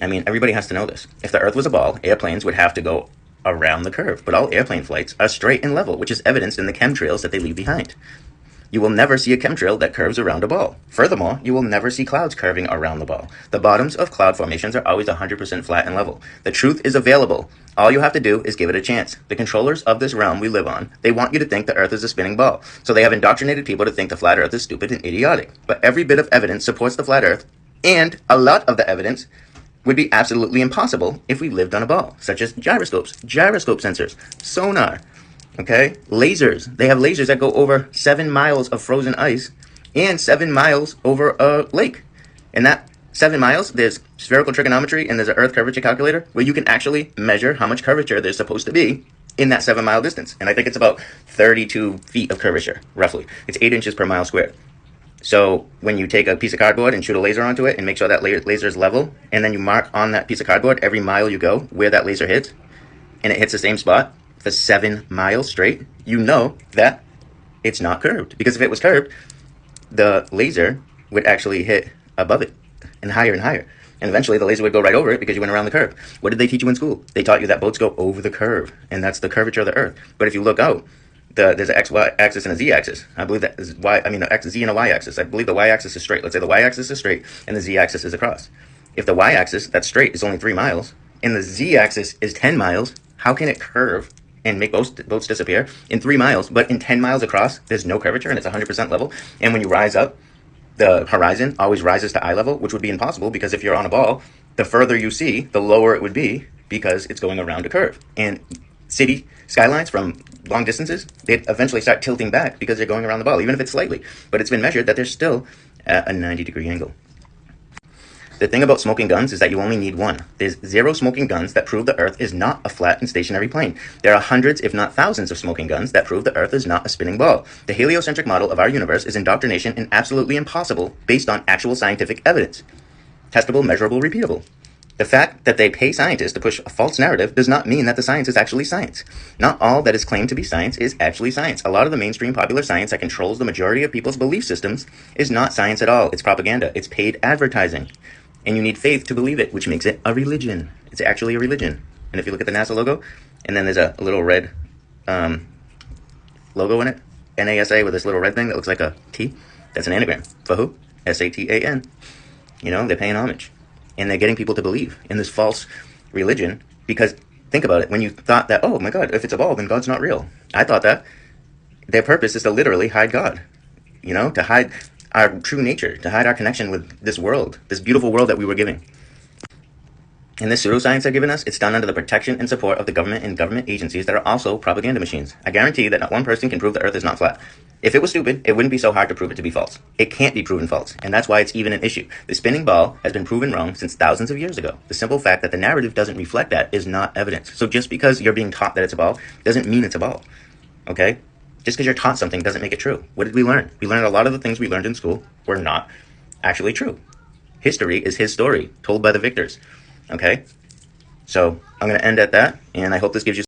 I mean, everybody has to know this. If the Earth was a ball, airplanes would have to go around the curve, but all airplane flights are straight and level, which is evidenced in the chemtrails that they leave behind. You will never see a chemtrail that curves around a ball. Furthermore, you will never see clouds curving around the ball. The bottoms of cloud formations are always 100% flat and level. The truth is available. All you have to do is give it a chance. The controllers of this realm we live on, they want you to think the Earth is a spinning ball. So they have indoctrinated people to think the flat Earth is stupid and idiotic. But every bit of evidence supports the flat Earth, and a lot of the evidence would be absolutely impossible if we lived on a ball, such as gyroscopes, gyroscope sensors, sonar, okay? Lasers. They have lasers that go over 7 miles of frozen ice and 7 miles over a lake. And that 7 miles, there's spherical trigonometry and there's an Earth curvature calculator where you can actually measure how much curvature there's supposed to be in that 7 mile distance. And I think it's about 32 feet of curvature, roughly. It's 8 inches per mile squared. So when you take a piece of cardboard and shoot a laser onto it and make sure that laser is level, and then you mark on that piece of cardboard every mile you go where that laser hits, and it hits the same spot for 7 miles straight, you know that it's not curved. Because if it was curved, the laser would actually hit above it and higher and higher. And eventually the laser would go right over it because you went around the curve. What did they teach you in school? They taught you that boats go over the curve, and that's the curvature of the Earth. But if you look out, there's an X-Y axis and a Z-axis. I believe that is the Z and a Y-axis. I believe the Y-axis is straight. Let's say the Y-axis is straight and the Z-axis is across. If the Y-axis, that's straight, is only 3 miles, and the Z-axis is 10 miles, how can it curve and make boats disappear in 3 miles, but in 10 miles across, there's no curvature and it's 100% level? And when you rise up, the horizon always rises to eye level, which would be impossible because if you're on a ball, the further you see, the lower it would be because it's going around a curve. And city skylines from long distances, they eventually start tilting back because they're going around the ball, even if it's slightly. But it's been measured that they're still at a 90-degree angle. The thing about smoking guns is that you only need one. There's 0 smoking guns that prove the Earth is not a flat and stationary plane. There are hundreds, if not thousands, of smoking guns that prove the Earth is not a spinning ball. The heliocentric model of our universe is indoctrination and absolutely impossible based on actual scientific evidence. Testable, measurable, repeatable. The fact that they pay scientists to push a false narrative does not mean that the science is actually science. Not all that is claimed to be science is actually science. A lot of the mainstream popular science that controls the majority of people's belief systems is not science at all. It's propaganda. It's paid advertising. And you need faith to believe it, which makes it a religion. It's actually a religion. And if you look at the NASA logo, and then there's a little red logo in it, NASA with this little red thing that looks like a T, that's an anagram. For who? Satan. You know, they're paying homage. And they're getting people to believe in this false religion because, think about it, when you thought that, oh my God, if it's a ball, then God's not real. I thought that their purpose is to literally hide God, you know, to hide our true nature, to hide our connection with this world, this beautiful world that we were giving. And this pseudoscience they're giving us, it's done under the protection and support of the government and government agencies that are also propaganda machines. I guarantee that not one person can prove the Earth is not flat. If it was stupid, it wouldn't be so hard to prove it to be false. It can't be proven false, and that's why it's even an issue. The spinning ball has been proven wrong since thousands of years ago. The simple fact that the narrative doesn't reflect that is not evidence. So just because you're being taught that it's a ball doesn't mean it's a ball, okay? Just because you're taught something doesn't make it true. What did we learn? We learned a lot of the things we learned in school were not actually true. History is his story, told by the victors, okay? So I'm going to end at that, and I hope this gives you